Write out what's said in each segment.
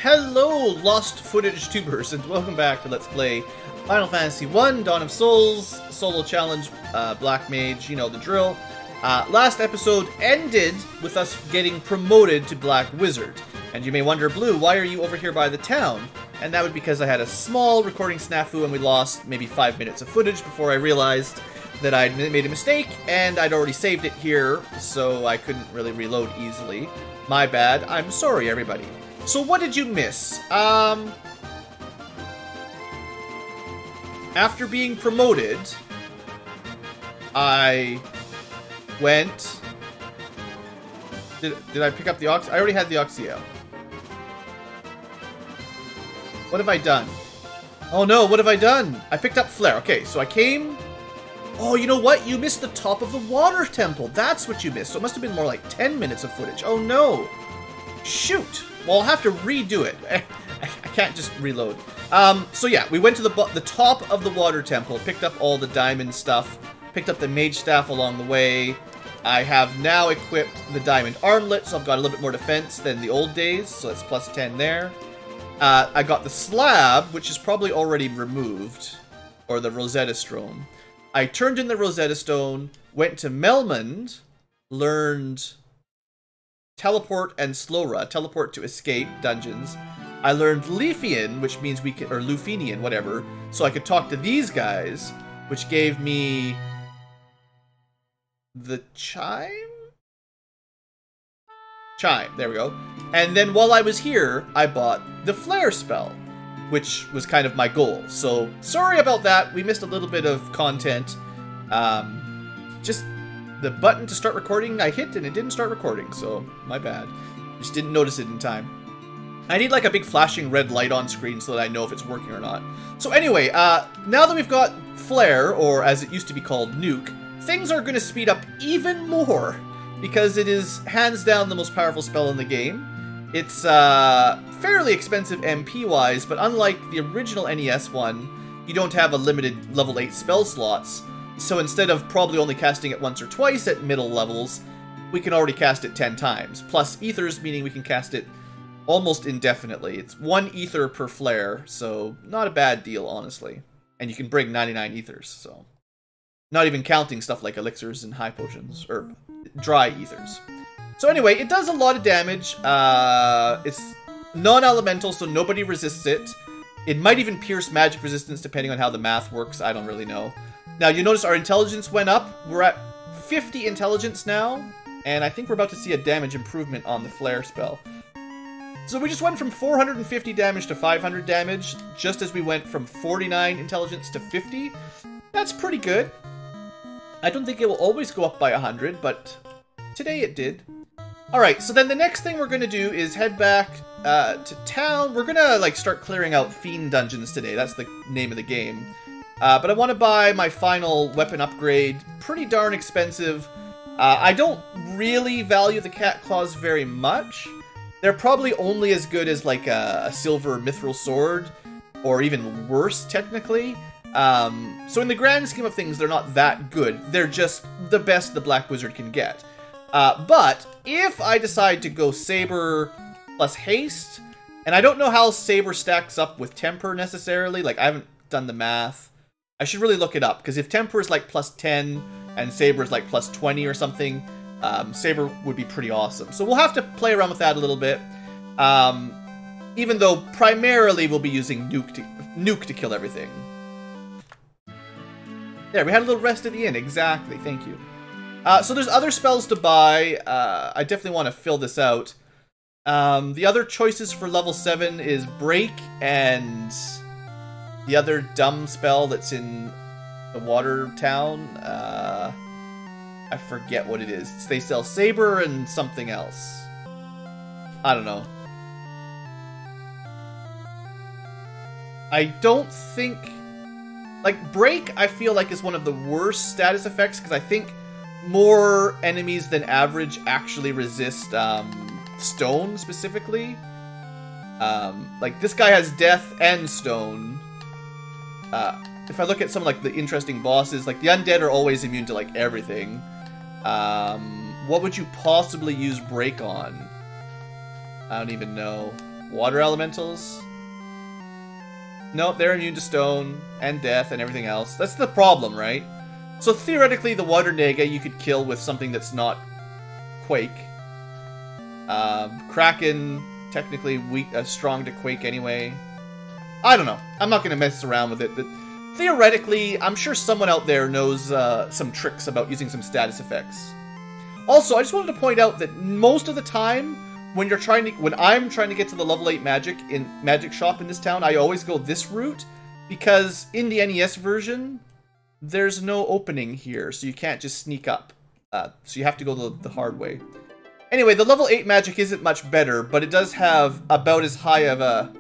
Hello, lost footage tubers, and welcome back to Let's Play Final Fantasy 1, Dawn of Souls, solo challenge, Black Mage, you know the drill. Last episode ended with us getting promoted to Black Wizard. And you may wonder, Blue, why are you over here by the town? And that was because I had a small recording snafu and we lost maybe 5 minutes of footage before I realized that I'd made a mistake and I'd already saved it here, so I couldn't really reload easily. My bad. I'm sorry, everybody. So what did you miss? After being promoted, I went... Did I pick up the Ox? I already had the Oxio. What have I done? Oh no, what have I done? I picked up Flare. Okay, so I came... Oh, you know what? You missed the top of the water temple. That's what you missed. So it must have been more like 10 minutes of footage. Oh no. Shoot. Well, I'll have to redo it. I can't just reload. So yeah, we went to the top of the water temple, picked up all the diamond stuff, picked up the mage staff along the way. I have now equipped the diamond armlet, so I've got a little bit more defense than the old days, so that's plus 10 there. I got the slab, which is probably already removed, or the Rosetta Stone. I turned in the Rosetta Stone, went to Melmond, learned teleport and Slowra, teleport to escape dungeons. I learned Leafian, which means we can, or Lufenian, whatever, so I could talk to these guys, which gave me the chime? Chime, there we go. And then while I was here, I bought the flare spell, which was kind of my goal. So sorry about that, we missed a little bit of content. Just the button to start recording I hit and it didn't start recording, so my bad. Just didn't notice it in time. I need like a big flashing red light on screen so that I know if it's working or not. So anyway, now that we've got Flare, or as it used to be called, Nuke, things are going to speed up even more, because it is hands down the most powerful spell in the game. It's fairly expensive MP-wise, but unlike the original NES one, you don't have a limited level 8 spell slots. So instead of probably only casting it once or twice at middle levels, we can already cast it 10 times. Plus ethers, meaning we can cast it almost indefinitely. It's 1 ether per flare, so not a bad deal, honestly. And you can bring 99 ethers, so... Not even counting stuff like elixirs and high potions, or dry ethers. So anyway, it does a lot of damage. It's non-elemental, so nobody resists it. It might even pierce magic resistance depending on how the math works. I don't really know. Now, you notice our intelligence went up. We're at 50 intelligence now, and I think we're about to see a damage improvement on the flare spell. So we just went from 450 damage to 500 damage, just as we went from 49 intelligence to 50. That's pretty good. I don't think it will always go up by 100, but today it did. Alright, so then the next thing we're going to do is head back to town. We're going to like start clearing out Fiend dungeons today. That's the name of the game. But I want to buy my final weapon upgrade. Pretty darn expensive. I don't really value the cat claws very much. They're probably only as good as like a silver mithril sword, or even worse technically. So in the grand scheme of things, they're not that good. They're just the best the Black Wizard can get. But if I decide to go Saber plus Haste, and I don't know how Saber stacks up with Temper necessarily, like I haven't done the math. I should really look it up, because if Temper is like plus 10 and Saber is like plus 20 or something, Saber would be pretty awesome. So we'll have to play around with that a little bit. Even though primarily we'll be using Nuke to kill everything. There, we had a little rest at the inn. Exactly, thank you. So there's other spells to buy. I definitely want to fill this out. The other choices for level 7 is Break and the other dumb spell that's in the water town. I forget what it is. They sell Saber and something else. I don't know. I don't think... Like, Break, I feel like is one of the worst status effects, because I think more enemies than average actually resist stone, specifically. Like, this guy has death and stone. If I look at some, like, the interesting bosses, like, the undead are always immune to, like, everything. What would you possibly use Break on? I don't even know. Water elementals? Nope, they're immune to stone and death and everything else. That's the problem, right? So theoretically, the water nega you could kill with something that's not Quake. Kraken, technically weak, strong to Quake anyway. I don't know. I'm not going to mess around with it, but theoretically, I'm sure someone out there knows some tricks about using some status effects. Also, I just wanted to point out that most of the time, when I'm trying to get to the level 8 magic in Magic Shop in this town, I always go this route, because in the NES version, there's no opening here, so you can't just sneak up. So you have to go the hard way. Anyway, the level 8 magic isn't much better, but it does have about as high of a...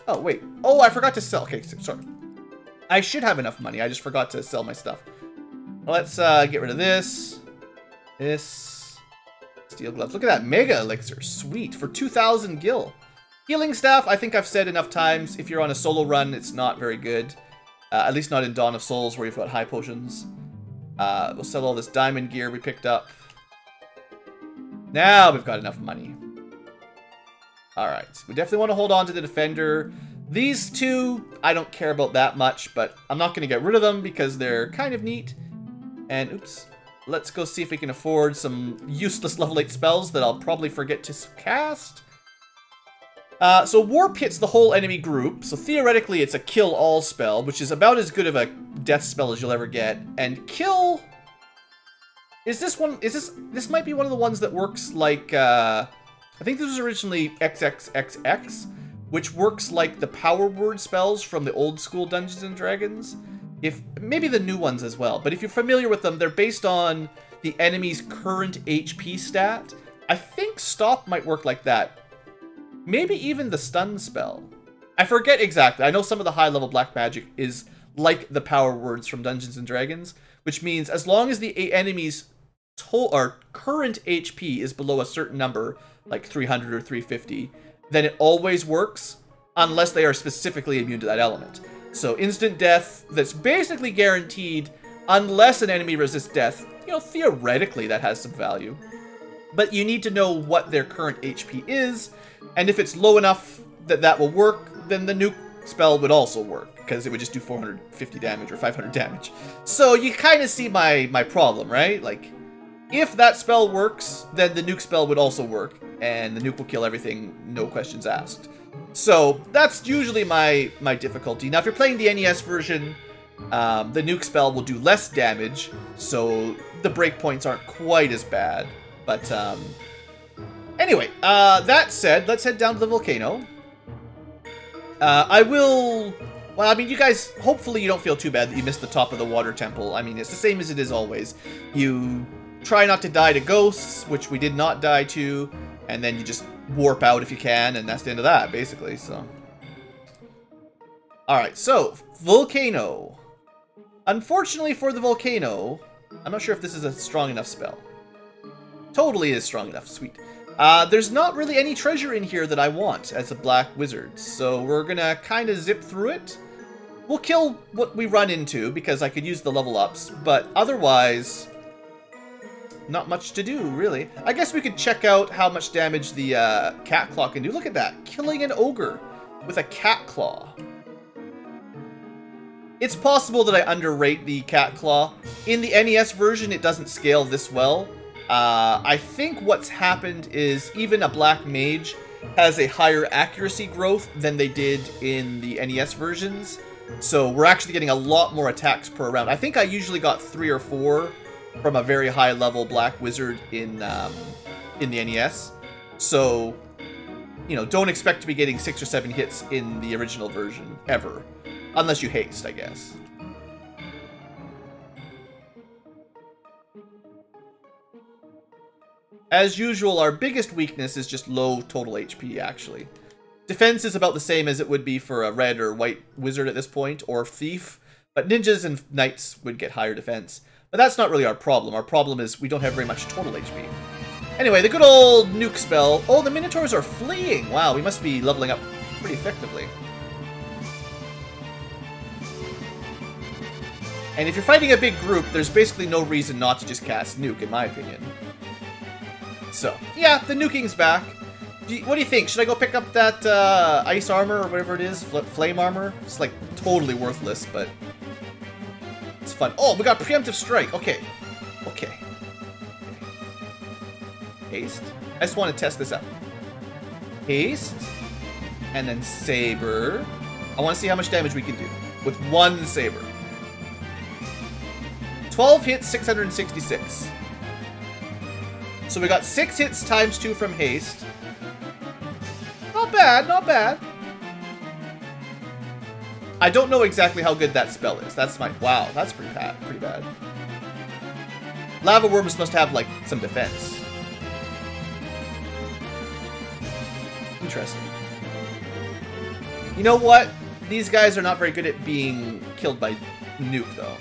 Oh, wait. Oh, I forgot to sell. Okay, sorry. I should have enough money. I just forgot to sell my stuff. Let's get rid of this. This. Steel gloves. Look at that. Mega elixir. Sweet. For 2,000 gil. Healing staff, I think I've said enough times. If you're on a solo run, it's not very good. At least not in Dawn of Souls, where you've got high potions. We'll sell all this diamond gear we picked up. Now we've got enough money. Alright, we definitely want to hold on to the defender. These two, I don't care about that much, but I'm not going to get rid of them because they're kind of neat. And, oops, let's go see if we can afford some useless level 8 spells that I'll probably forget to cast. So Warp hits the whole enemy group, so theoretically it's a kill-all spell, which is about as good of a death spell as you'll ever get. And kill... This might be one of the ones that works like, I think this was originally XXXX, which works like the power word spells from the old school Dungeons and Dragons. Maybe the new ones as well, but if you're familiar with them, they're based on the enemy's current HP stat. I think Stop might work like that. Maybe even the stun spell. I forget exactly. I know some of the high-level black magic is like the power words from Dungeons and Dragons, which means as long as the enemy's current HP is below a certain number, like 300 or 350, then it always works, unless they are specifically immune to that element. So instant death, that's basically guaranteed, unless an enemy resists death. You know, theoretically that has some value. But you need to know what their current HP is, and if it's low enough that that will work, then the nuke spell would also work, because it would just do 450 damage or 500 damage. So you kind of see my problem, right? Like, if that spell works, then the nuke spell would also work, and the nuke will kill everything, no questions asked. So that's usually my difficulty. Now, if you're playing the NES version, the nuke spell will do less damage, so the breakpoints aren't quite as bad. But anyway, that said, let's head down to the volcano. Well, I mean, you guys, hopefully you don't feel too bad that you missed the top of the water temple. I mean, it's the same as it is always. You try not to die to ghosts, which we did not die to, and then you just warp out if you can, and that's the end of that, basically, so. Alright, so, Volcano. Unfortunately for the Volcano, I'm not sure if this is a strong enough spell. Totally is strong enough, sweet. There's not really any treasure in here that I want as a black wizard, so we're gonna kind of zip through it. We'll kill what we run into, because I could use the level ups, but otherwise, not much to do, really. I guess we could check out how much damage the cat claw can do. Look at that, killing an ogre with a cat claw. It's possible that I underrate the cat claw. In the NES version, it doesn't scale this well. I think what's happened is even a Black Mage has a higher accuracy growth than they did in the NES versions. So we're actually getting a lot more attacks per round. I think I usually got 3 or 4 from a very high level Black Wizard in the NES. So, you know, don't expect to be getting 6 or 7 hits in the original version, ever. Unless you haste, I guess. As usual, our biggest weakness is just low total HP, actually. Defense is about the same as it would be for a red or white wizard at this point, or thief. But ninjas and knights would get higher defense. But that's not really our problem. Our problem is we don't have very much total HP. Anyway, the good old nuke spell. Oh, the Minotaurs are fleeing! Wow, we must be leveling up pretty effectively. And if you're fighting a big group, there's basically no reason not to just cast nuke, in my opinion. So, yeah, the nuking's back. What do you think? Should I go pick up that ice armor or whatever it is? Flame armor? It's like totally worthless, but it's fun. Oh, we got preemptive strike. Okay. Okay. Haste. I just want to test this out. Haste. And then Saber. I want to see how much damage we can do with one Saber. 12 hits, 666. So we got 6 hits times 2 from Haste. Not bad, not bad. I don't know exactly how good that spell is. That's my... Wow, that's pretty bad. Lava Worms must have, like, some defense. Interesting. You know what? These guys are not very good at being killed by Nuke, though.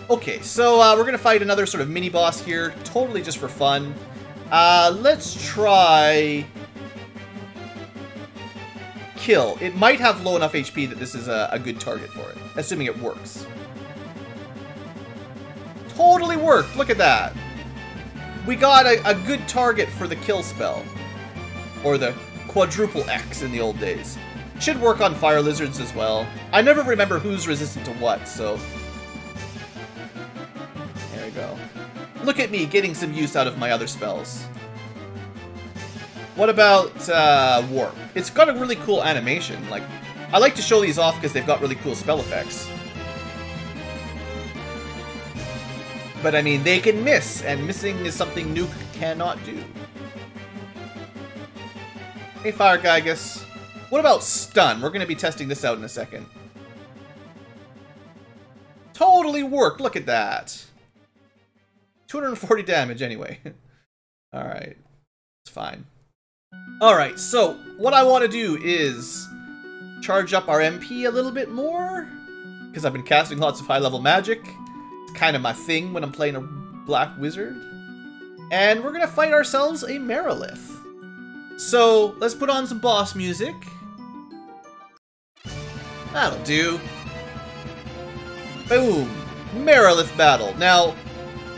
Okay, so we're going to fight another sort of mini-boss here, totally just for fun. Let's try... Kill. It might have low enough HP that this is a good target for it, assuming it works. Totally worked! Look at that! We got a good target for the kill spell. Or the quadruple X in the old days. Should work on fire lizards as well. I never remember who's resistant to what, so... There we go. Look at me getting some use out of my other spells. What about Warp? It's got a really cool animation. Like, I like to show these off because they've got really cool spell effects. But I mean, they can miss, and missing is something Nuke cannot do. Hey, Fire Gygus. What about Stun? We're going to be testing this out in a second. Totally worked. Look at that. 240 damage anyway. Alright. It's fine. Alright, so what I want to do is charge up our MP a little bit more. Because I've been casting lots of high-level magic. It's kind of my thing when I'm playing a Black Wizard. And we're going to fight ourselves a Marilith. So, let's put on some boss music. That'll do. Boom! Marilith battle. Now,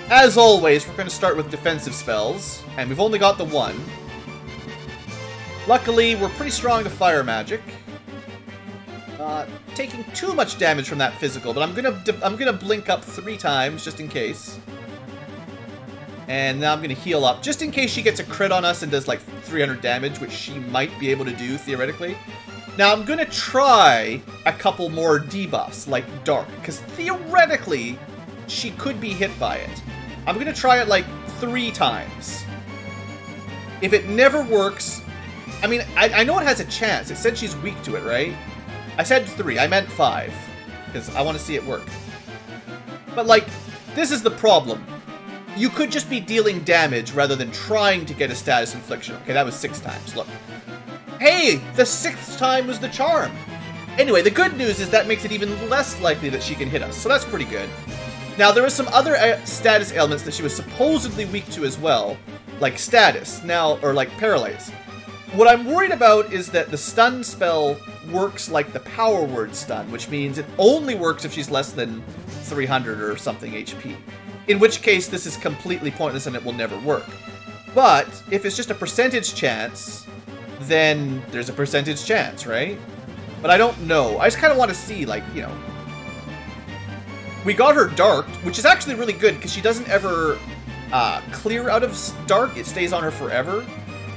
as always, we're going to start with defensive spells. And we've only got the one. Luckily, we're pretty strong to fire magic. Not taking too much damage from that physical, but I'm gonna blink up 3 times just in case. And now I'm gonna heal up just in case she gets a crit on us and does like 300 damage, which she might be able to do theoretically. Now I'm gonna try a couple more debuffs like Dark, because theoretically she could be hit by it. I'm gonna try it like 3 times. If it never works. I mean, I know it has a chance. It said she's weak to it, right? I said 3. I meant 5. Because I want to see it work. But, like, this is the problem. You could just be dealing damage rather than trying to get a status infliction. Okay, that was 6 times. Look. Hey! The 6th time was the charm! Anyway, the good news is that makes it even less likely that she can hit us. So that's pretty good. Now, there are some other status ailments that she was supposedly weak to as well. Like status. Now, or like paralyze. What I'm worried about is that the stun spell works like the power word stun, which means it only works if she's less than 300 or something HP. In which case, this is completely pointless and it will never work. But, if it's just a percentage chance, then there's a percentage chance, right? But I don't know. I just kind of want to see, like, you know... We got her Dark, which is actually really good, because she doesn't ever clear out of Dark. It stays on her forever.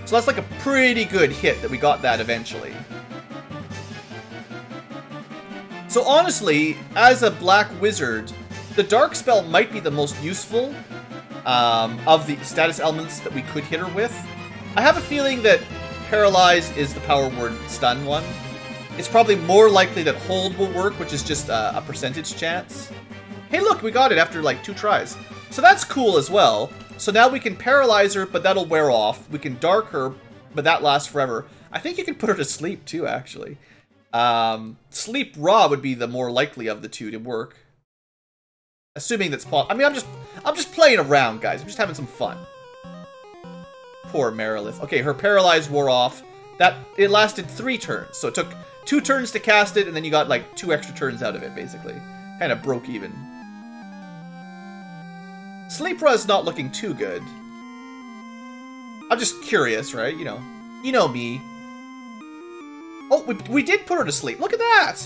So that's like a pretty good hit that we got that eventually. So honestly, as a Black Wizard, the Dark spell might be the most useful of the status elements that we could hit her with. I have a feeling that Paralyze is the power word stun one. It's probably more likely that Hold will work, which is just a percentage chance. Hey look, we got it after like 2 tries. So that's cool as well. So now we can paralyze her, but that'll wear off. We can dark her, but that lasts forever. I think you can put her to sleep too, actually. Sleep Raw would be the more likely of the 2 to work. Assuming that's possible. I mean, I'm just playing around, guys. I'm just having some fun. Poor Marilith. Okay, her paralyze wore off. It lasted 3 turns, so it took 2 turns to cast it, and then you got like 2 extra turns out of it, basically. Kind of broke even. Sleep Ra's not looking too good. I'm just curious, right? You know me. Oh, we did put her to sleep. Look at that!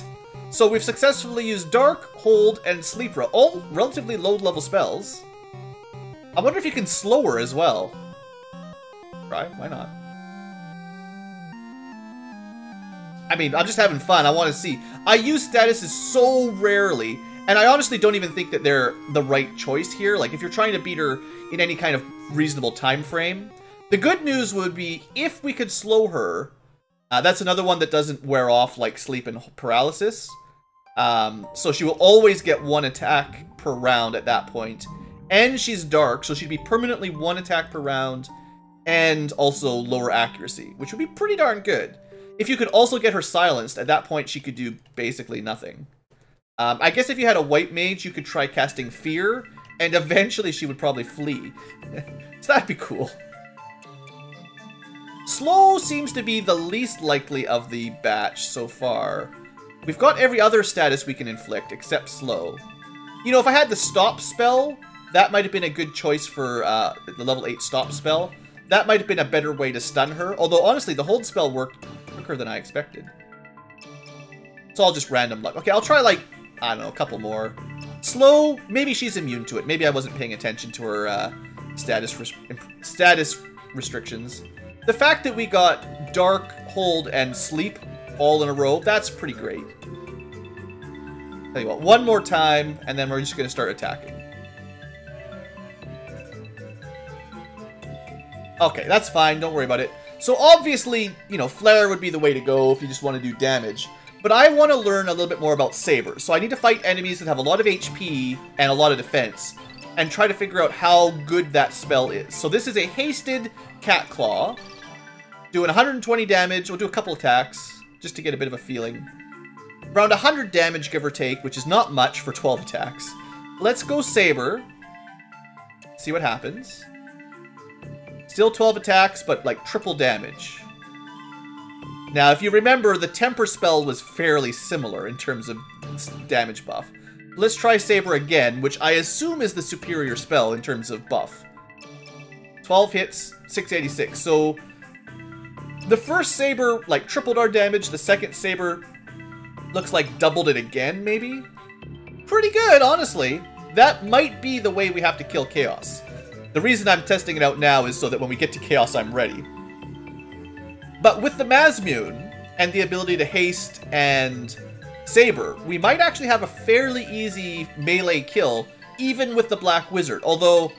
So we've successfully used Dark, Hold, and Sleep. All relatively low-level spells. I wonder if you can slow her as well. Try, why not? I mean, I'm just having fun. I want to see. I use statuses so rarely, and I honestly don't even think that they're the right choice here. Like, if you're trying to beat her in any kind of reasonable time frame, the good news would be if we could slow her. That's another one that doesn't wear off like sleep and paralysis. So she will always get 1 attack per round at that point. And she's dark, so she'd be permanently 1 attack per round and also lower accuracy, which would be pretty darn good. If you could also get her silenced, at that point she could do basically nothing. I guess if you had a white mage, you could try casting Fear, and eventually she would probably flee. So that'd be cool. Slow seems to be the least likely of the batch so far. We've got every other status we can inflict except slow. You know, if I had the stop spell, that might have been a good choice for the level 8 stop spell. That might have been a better way to stun her. Although, honestly, the hold spell worked quicker than I expected. So I'll just random luck. Okay, I'll try, like, I don't know, a couple more. Slow, maybe she's immune to it. Maybe I wasn't paying attention to her status restrictions. The fact that we got Dark, Hold, and Sleep all in a row, that's pretty great. Tell you what, one more time, and then we're just going to start attacking. Okay, that's fine. Don't worry about it. So obviously, you know, Flare would be the way to go if you just want to do damage. But I want to learn a little bit more about Saber. So I need to fight enemies that have a lot of HP and a lot of defense, and try to figure out how good that spell is. So this is a hasted Cat Claw, doing 120 damage. We'll do a couple attacks, just to get a bit of a feeling. Around 100 damage, give or take, which is not much for 12 attacks. Let's go Saber. See what happens. Still 12 attacks, but like triple damage. Now, if you remember, the Temper spell was fairly similar in terms of damage buff. Let's try Saber again, which I assume is the superior spell in terms of buff. 12 hits, 686. So the first Saber, like, tripled our damage. The second Saber looks like doubled it again, maybe? Pretty good, honestly. That might be the way we have to kill Chaos. The reason I'm testing it out now is so that when we get to Chaos, I'm ready. But with the Mazmune and the ability to haste and Saber, we might actually have a fairly easy melee kill, even with the Black Wizard. Although,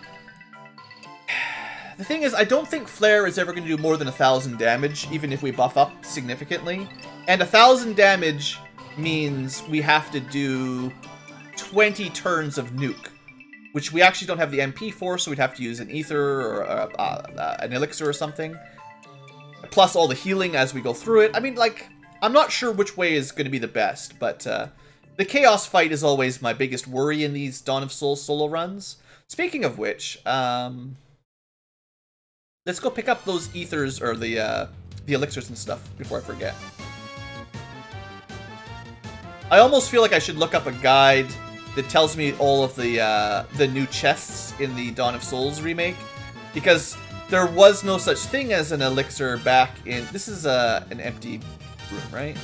the thing is, I don't think Flare is ever going to do more than 1,000 damage, even if we buff up significantly. And 1,000 damage means we have to do 20 turns of Nuke, which we actually don't have the MP for, so we'd have to use an Ether or an Elixir or something. Plus all the healing as we go through it. I mean, like, I'm not sure which way is going to be the best, but the Chaos fight is always my biggest worry in these Dawn of Souls solo runs. Speaking of which, let's go pick up those Ethers, or the Elixirs and stuff, before I forget. I almost feel like I should look up a guide that tells me all of the new chests in the Dawn of Souls remake, because there was no such thing as an elixir back in... This is an empty room, right?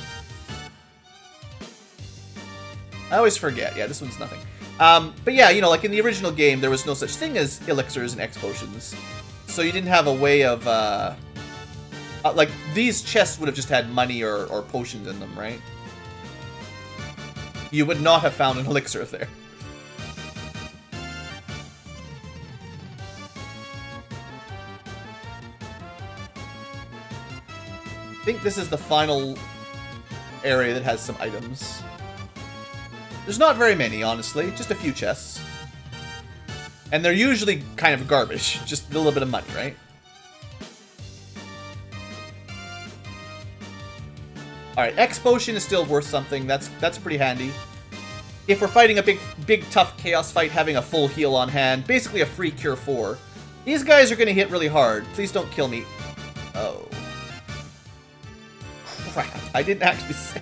I always forget. Yeah, this one's nothing. But yeah, you know, like in the original game, there was no such thing as elixirs and X potions. So you didn't have a way of... like, these chests would have just had money or potions in them, right? You would not have found an elixir there. I think this is the final area that has some items. There's not very many, honestly. Just a few chests. And they're usually kind of garbage. Just a little bit of money, right? Alright, X potion is still worth something. That's pretty handy. If we're fighting a big tough chaos fight, having a full heal on hand, basically a free cure 4. These guys are going to hit really hard. Please don't kill me. Oh. Crap, I didn't actually say.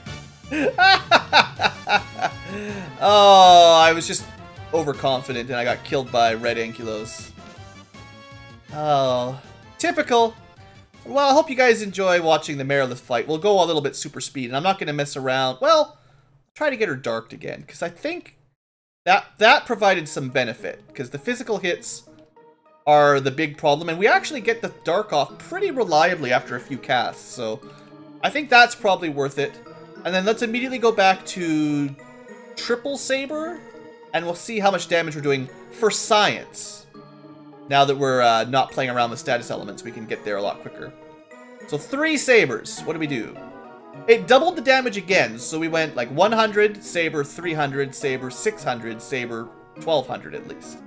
Oh, I was just overconfident and I got killed by red Ankylos. Oh. Typical. Well, I hope you guys enjoy watching the Marilith fight. We'll go a little bit super speed, and I'm not going to mess around. Well, try to get her darked again, because I think that provided some benefit, because the physical hits are the big problem, and we actually get the dark off pretty reliably after a few casts, so I think that's probably worth it. And then let's immediately go back to triple Saber, and we'll see how much damage we're doing for science. Now that we're not playing around with status elements, we can get there a lot quicker. So 3 Sabers. What do we do? It doubled the damage again, so we went like 100, Saber 300, Saber 600, Saber 1200 at least.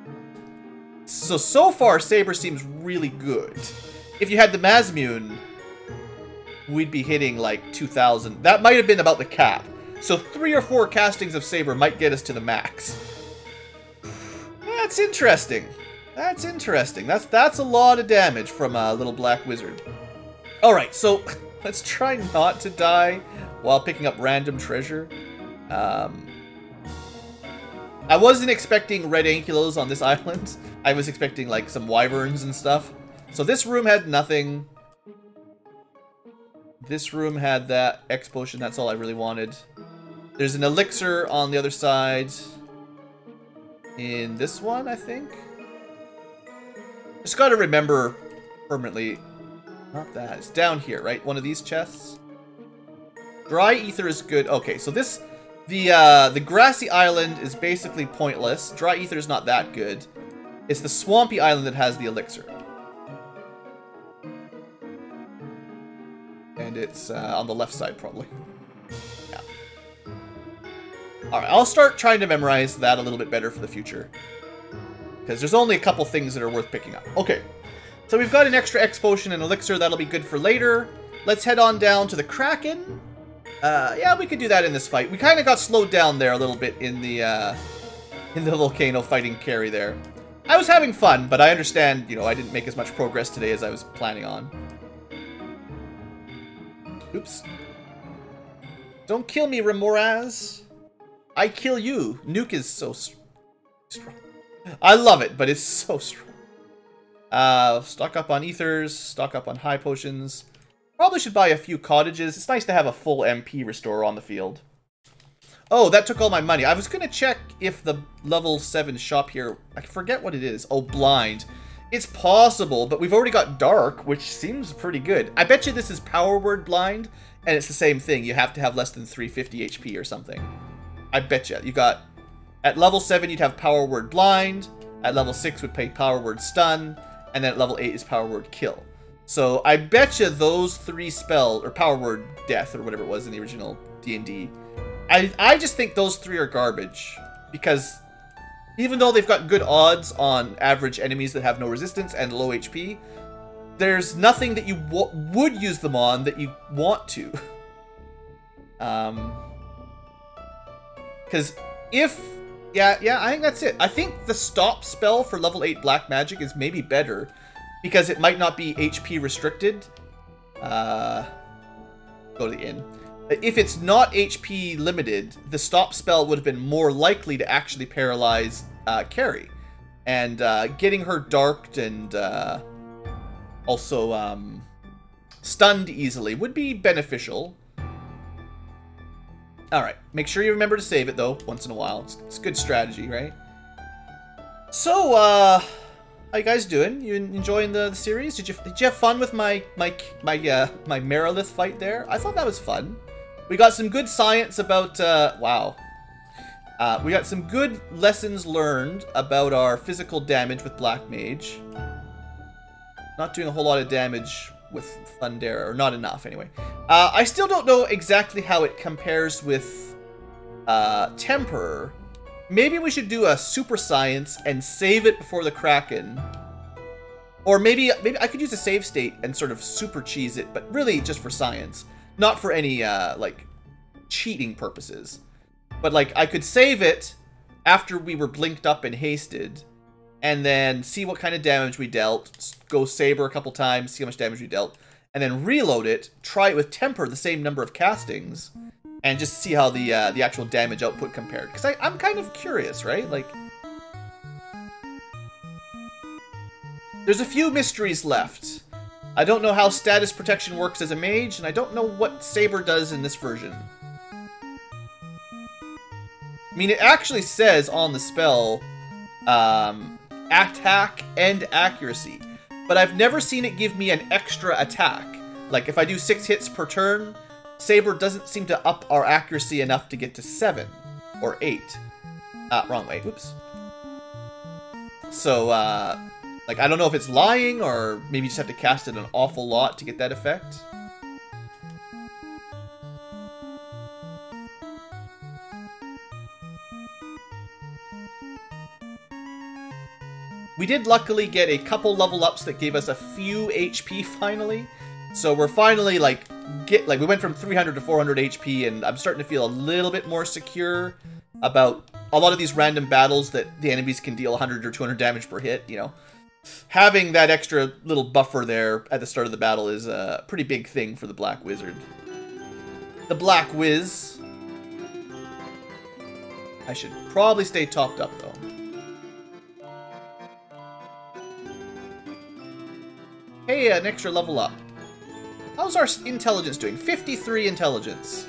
So far, Saber seems really good. If you had the Mazmune, we'd be hitting like 2,000. That might have been about the cap. So 3 or 4 castings of Saber might get us to the max. That's interesting. That's interesting. That's a lot of damage from a little black wizard. Alright, so let's try not to die while picking up random treasure. I wasn't expecting red ankylos on this island. I was expecting like some wyverns and stuff. So this room had nothing. This room had that X potion. That's all I really wanted. There's an elixir on the other side. In this one, I think. Just gotta remember permanently. Not that. It's down here, right? One of these chests. Dry ether is good. Okay, so this... The grassy island is basically pointless. Dry ether is not that good. It's the swampy island that has the elixir. And it's on the left side, probably. Yeah. Alright, I'll start trying to memorize that a little bit better for the future. Because there's only a couple things that are worth picking up. Okay. So we've got an extra X potion and elixir. That'll be good for later. Let's head on down to the Kraken. Yeah, we could do that in this fight. We kind of got slowed down there a little bit in the Volcano fighting carry there. I was having fun, but I understand, you know, I didn't make as much progress today as I was planning on. Oops. Don't kill me, Remoraz. I kill you. Nuke is so strong. I love it, but it's so strong. Stock up on ethers, stock up on high potions. Probably should buy a few cottages. It's nice to have a full MP restorer on the field. Oh, that took all my money. I was going to check if the level 7 shop here... I forget what it is. Oh, blind. It's possible, but we've already got dark, which seems pretty good. I bet you this is power word blind, and it's the same thing. You have to have less than 350 HP or something. I bet you. You got... At level 7, you'd have power word blind. At level 6 would pay power word stun. And then at level 8 is power word kill. So I bet you those 3 spells, or power word death, or whatever it was in the original D&D. I just think those 3 are garbage. Because even though they've got good odds on average enemies that have no resistance and low HP, there's nothing that you would use them on that you want to. Because if... Yeah, I think that's it. I think the stop spell for level 8 black magic is maybe better because it might not be HP restricted. Go to the inn. If it's not HP limited, the stop spell would have been more likely to actually paralyze Carrie. And getting her darked and also stunned easily would be beneficial. Alright, make sure you remember to save it, though, once in a while. It's good strategy, right? So, how you guys doing? You enjoying the series? Did you have fun with my Marilith fight there? I thought that was fun. We got some good science about, wow. We got some good lessons learned about our physical damage with Black Mage. Not doing a whole lot of damage with Thundera, or not enough, anyway. I still don't know exactly how it compares with Temper. Maybe we should do a super science and save it before the Kraken. Or maybe I could use a save state and sort of super cheese it, but really just for science. Not for any, like, cheating purposes. But, like, I could save it after we were blinked up and hasted, and then see what kind of damage we dealt, go Saber a couple times, see how much damage we dealt, and then reload it, try it with Temper, the same number of castings, and just see how the actual damage output compared. Because I'm kind of curious, right? Like, there's a few mysteries left. I don't know how status protection works as a mage, and I don't know what Saber does in this version. I mean, it actually says on the spell, attack and accuracy. But I've never seen it give me an extra attack. Like, if I do 6 hits per turn, Saber doesn't seem to up our accuracy enough to get to 7 or 8. Wrong way. Oops. So, like, I don't know if it's lying, or maybe you just have to cast it an awful lot to get that effect. We did luckily get a couple level ups that gave us a few HP finally. So we're finally, like, we went from 300 to 400 HP, and I'm starting to feel a little bit more secure about a lot of these random battles that the enemies can deal 100 or 200 damage per hit, you know. Having that extra little buffer there at the start of the battle is a pretty big thing for the Black Wizard. The Black Wiz. I should probably stay topped up, though. Hey, an extra level up. How's our intelligence doing? 53 intelligence.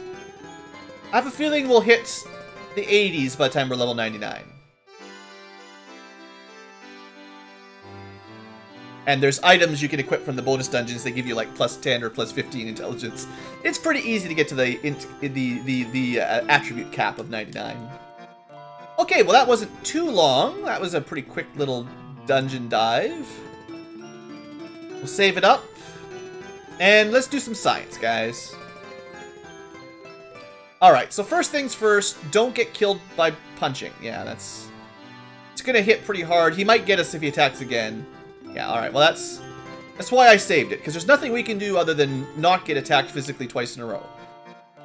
I have a feeling we'll hit the 80s by the time we're level 99. And there's items you can equip from the bonus dungeons that give you like plus 10 or plus 15 intelligence. It's pretty easy to get to the attribute cap of 99. Okay, well that wasn't too long. That was a pretty quick little dungeon dive. We'll save it up. And let's do some science, guys. Alright, so first things first, don't get killed by punching. Yeah, it's gonna hit pretty hard. He might get us if he attacks again. Yeah, alright, well that's why I saved it, because there's nothing we can do other than not get attacked physically twice in a row.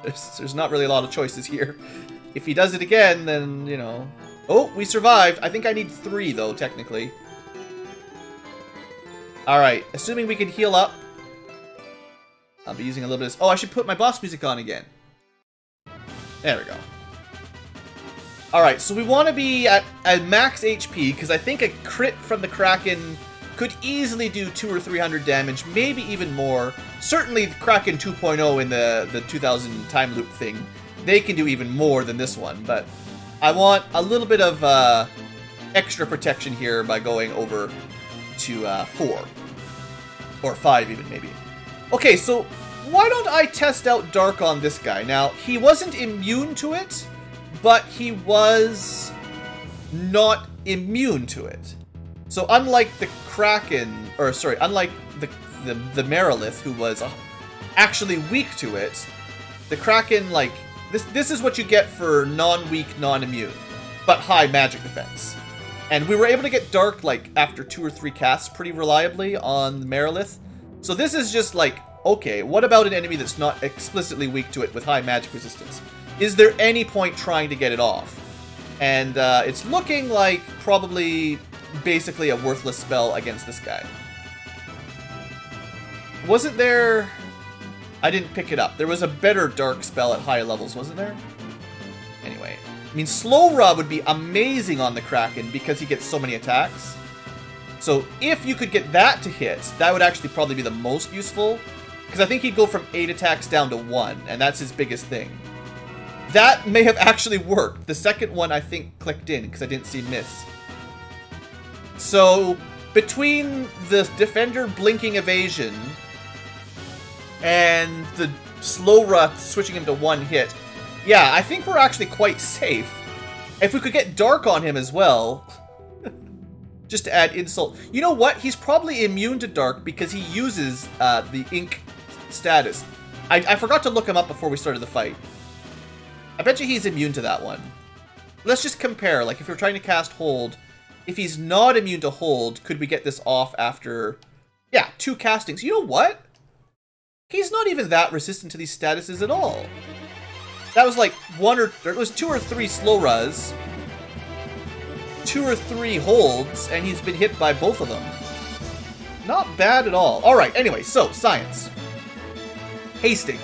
There's not really a lot of choices here. If he does it again, then, you know... Oh, we survived. I think I need 3, though, technically. Alright, assuming we can heal up. I'll be using a little bit of... Oh, I should put my boss music on again. There we go. Alright, so we want to be at max HP, because I think a crit from the Kraken could easily do 200 or 300 damage, maybe even more. Certainly Kraken 2.0 in the 2000 time loop thing, they can do even more than this one, but I want a little bit of extra protection here by going over to 4. Or 5 even, maybe. Okay, so why don't I test out Dark on this guy? Now, he wasn't immune to it, but he was not immune to it. So unlike the Kraken, or sorry, unlike the Marilith, who was actually weak to it, the Kraken, like, this is what you get for non-weak, non-immune, but high magic defense. And we were able to get Dark, like, after 2 or 3 casts pretty reliably on Marilith. So this is just like, okay, what about an enemy that's not explicitly weak to it with high magic resistance? Is there any point trying to get it off? And it's looking like probably basically a worthless spell against this guy. Wasn't there... I didn't pick it up. There was a better Dark spell at high levels, wasn't there? Anyway. I mean, Slow Rod would be amazing on the Kraken because he gets so many attacks. So if you could get that to hit, that would actually probably be the most useful. Because I think he'd go from 8 attacks down to 1, and that's his biggest thing. That may have actually worked. The second one, I think, clicked in because I didn't see miss. So, between the Defender blinking evasion and the Slow Rod switching him to 1 hit, yeah, I think we're actually quite safe. If we could get Dark on him as well, just to add insult. You know what? He's probably immune to Dark because he uses the Ink status. I forgot to look him up before we started the fight. I bet you he's immune to that one. Let's just compare. Like, if you're trying to cast Hold, if he's not immune to Hold, could we get this off after... Yeah, 2 castings. You know what? He's not even that resistant to these statuses at all. That was like it was 2 or 3 slow res, 2 or 3 holds, and he's been hit by both of them. Not bad at all. Alright, anyway, so, science. Hasting.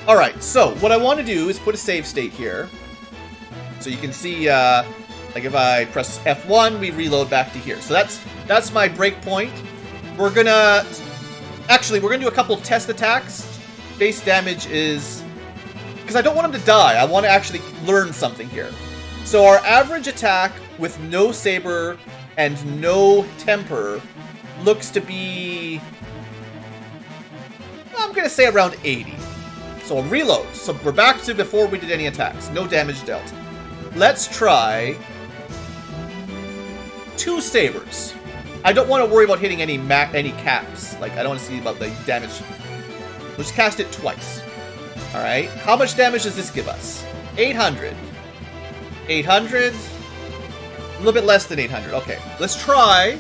Alright, so, what I want to do is put a save state here. So you can see, like if I press F1, we reload back to here. So that's my break point. We're gonna Actually, we're going to do a couple test attacks. Base damage is... because I don't want him to die. I want to actually learn something here. So our average attack with no Saber and no Temper looks to be... I'm going to say around 80. So I'll reload. So we're back to before we did any attacks. No damage dealt. Let's try 2 Sabers. I don't want to worry about hitting any caps. Like, I don't want to see about the damage. We'll just cast it twice. Alright. How much damage does this give us? 800. 800. A little bit less than 800. Okay. Let's try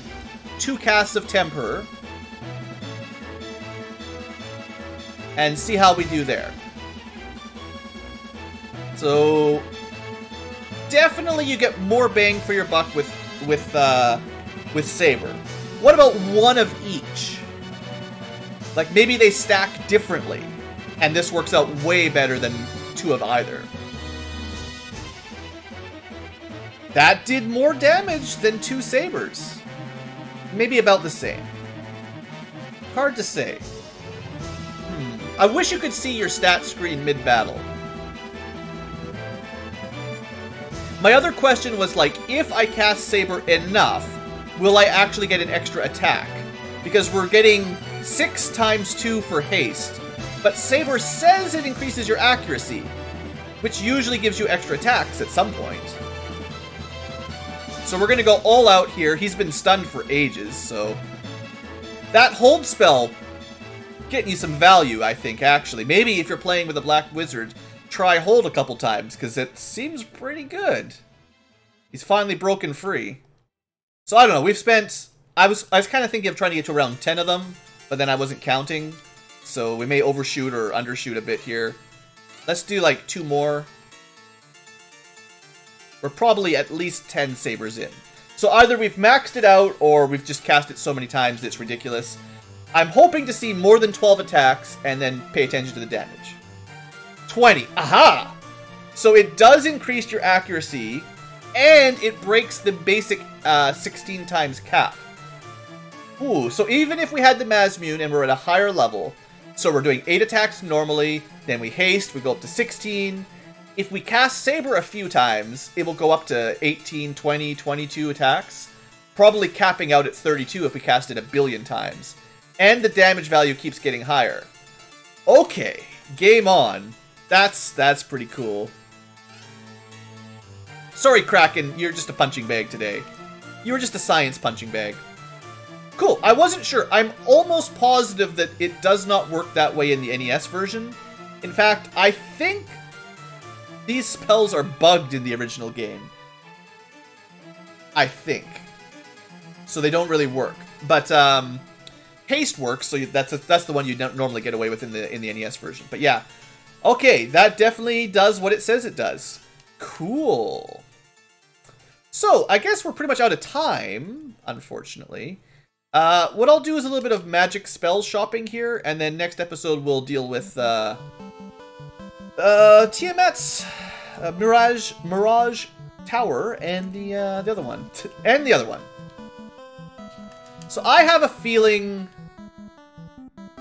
2 casts of Temper. And see how we do there. So... definitely you get more bang for your buck with Saber. What about 1 of each? Like, maybe they stack differently. And this works out way better than 2 of either. That did more damage than 2 Sabers. Maybe about the same. Hard to say. I wish you could see your stat screen mid-battle. My other question was, like, if I cast Saber enough, will I actually get an extra attack? Because we're getting 6 times 2 for haste, but Saber says it increases your accuracy, which usually gives you extra attacks at some point. So we're going to go all out here. He's been stunned for ages, so... that hold spell getting you some value, I think, actually. Maybe if you're playing with a Black Wizard, try hold a couple times, because it seems pretty good. He's finally broken free. So I don't know, we've spent... I was kind of thinking of trying to get to around 10 of them, but then I wasn't counting. So we may overshoot or undershoot a bit here. Let's do like 2 more. We're probably at least 10 Sabers in. So either we've maxed it out, or we've just cast it so many times that it's ridiculous. I'm hoping to see more than 12 attacks, and then pay attention to the damage. 20. Aha! So it does increase your accuracy, and it breaks the basic 16 times cap. Ooh, so even if we had the Mazmune and we're at a higher level, so we're doing 8 attacks normally, then we haste, we go up to 16. If we cast Saber a few times, it will go up to 18, 20, 22 attacks. Probably capping out at 32 if we cast it a billion times. And the damage value keeps getting higher. Okay, game on. That's pretty cool. Sorry, Kraken, you're just a punching bag today. You were just a science punching bag. Cool, I wasn't sure. I'm almost positive that it does not work that way in the NES version. In fact, I think these spells are bugged in the original game. I think. So they don't really work. But, haste works, so that's the one you don't normally get away with in the NES version. But yeah, okay, that definitely does what it says it does. Cool. So I guess we're pretty much out of time, unfortunately. What I'll do is a little bit of magic spell shopping here, and then next episode we'll deal with Tiamat's Mirage Tower and the other one, So I have a feeling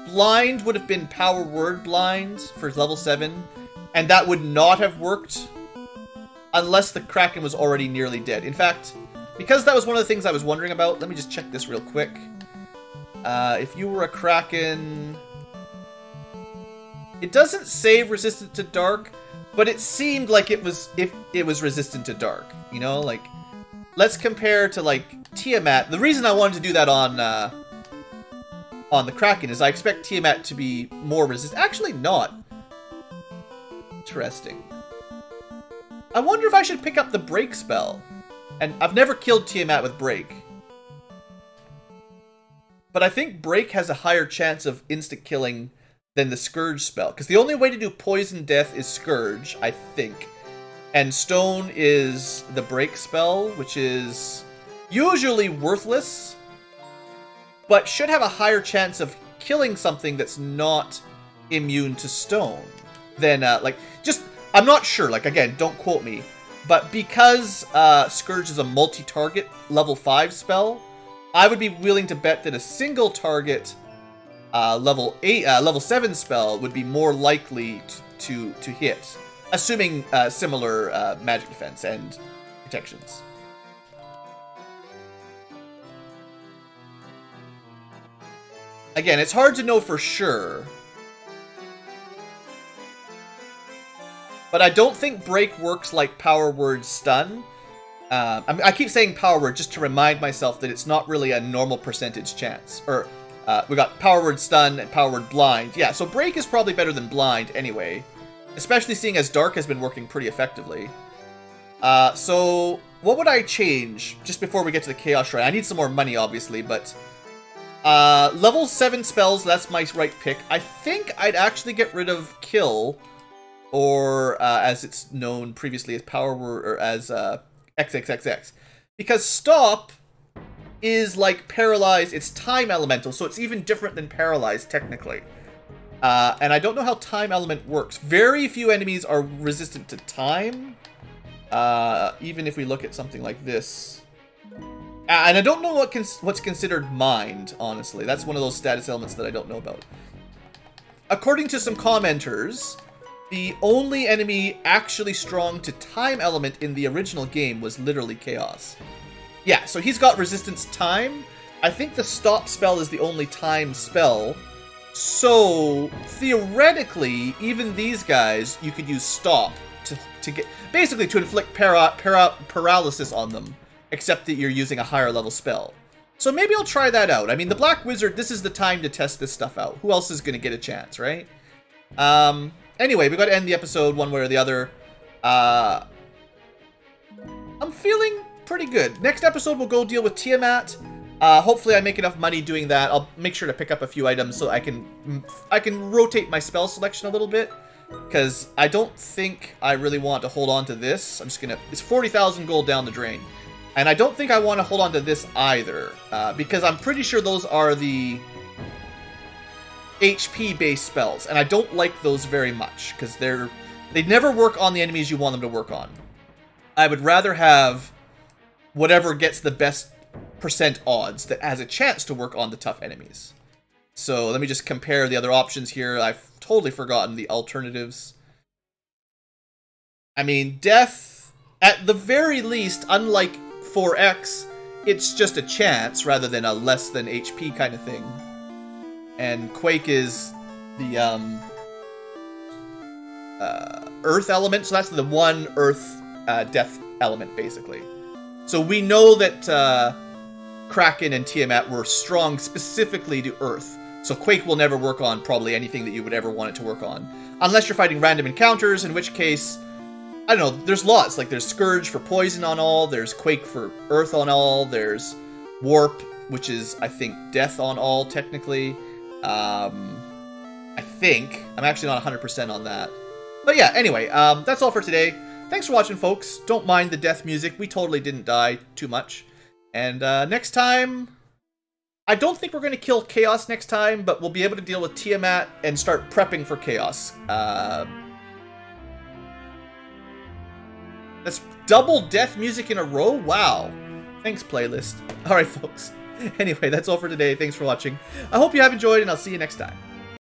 Blind would have been Power Word Blind for level 7, and that would not have worked unless the Kraken was already nearly dead. In fact, because that was one of the things I was wondering about, let me just check this real quick. If you were a Kraken... it doesn't say resistant to dark, but it seemed like it was resistant to dark. You know, like, let's compare to, like, Tiamat. The reason I wanted to do that on the Kraken is I expect Tiamat to be more resistant. Actually, not. Interesting. I wonder if I should pick up the Break spell. And I've never killed Tiamat with Break. But I think Break has a higher chance of insta-killing than the Scourge spell. Because the only way to do Poison Death is Scourge, I think. And Stone is the Break spell, which is usually worthless, but should have a higher chance of killing something that's not immune to Stone than, like, just, I'm not sure, like, again, don't quote me, but because Scourge is a multi-target level 5 spell, I would be willing to bet that a single target level 7 spell would be more likely to hit, assuming similar magic defense and protections. Again, it's hard to know for sure, but I don't think break works like power word stun. I keep saying power word just to remind myself that it's not really a normal percentage chance. Or we got power word stun and power word blind. Yeah, so break is probably better than blind anyway, especially seeing as dark has been working pretty effectively. So what would I change just before we get to the Chaos Shrine? I need some more money, obviously, but level 7 spells, that's my right pick. I think I'd actually get rid of kill, or as it's known previously as power word, or as XXXX, because stop is like paralyze. It's time elemental, so it's even different than paralyze technically. And I don't know how time element works. Very few enemies are resistant to time, even if we look at something like this. And I don't know what's considered mind, honestly. That's one of those status elements that I don't know about. According to some commenters, the only enemy actually strong to time element in the original game was literally Chaos. Yeah, so he's got resistance time. I think the stop spell is the only time spell. So, theoretically, even these guys, you could use stop to get... basically, to inflict paralysis on them. Except that you're using a higher level spell. So maybe I'll try that out. I mean, the Black Wizard, this is the time to test this stuff out. Who else is going to get a chance, right? Anyway, we got to end the episode one way or the other. I'm feeling pretty good. Next episode, we'll go deal with Tiamat. Hopefully I make enough money doing that. I'll make sure to pick up a few items so I can rotate my spell selection a little bit. Because I don't think I really want to hold on to this. I'm just going to... it's 40,000 gold down the drain. And I don't think I want to hold on to this either. Because I'm pretty sure those are the HP-based spells. And I don't like those very much. Because they never work on the enemies you want them to work on. I would rather have whatever gets the best % odds that has a chance to work on the tough enemies. So let me just compare the other options here. I've totally forgotten the alternatives. I mean, death, at the very least, unlike 4X, it's just a chance rather than a less than HP kind of thing. And Quake is the Earth element, so that's the one Earth death element, basically. So we know that Kraken and Tiamat were strong specifically to Earth. So Quake will never work on probably anything that you would ever want it to work on. Unless you're fighting random encounters, in which case, I don't know, there's lots. Like, there's Scourge for poison on all, there's Quake for Earth on all, there's Warp, which is, I think, death on all, technically. I think. I'm actually not 100% on that. But yeah, anyway, that's all for today. Thanks for watching, folks. Don't mind the death music. We totally didn't die too much. And next time... I don't think we're going to kill Chaos next time, but we'll be able to deal with Tiamat and start prepping for Chaos. That's double death music in a row? Wow. Thanks, playlist. Alright, folks. Anyway, that's all for today. Thanks for watching. I hope you have enjoyed, and I'll see you next time.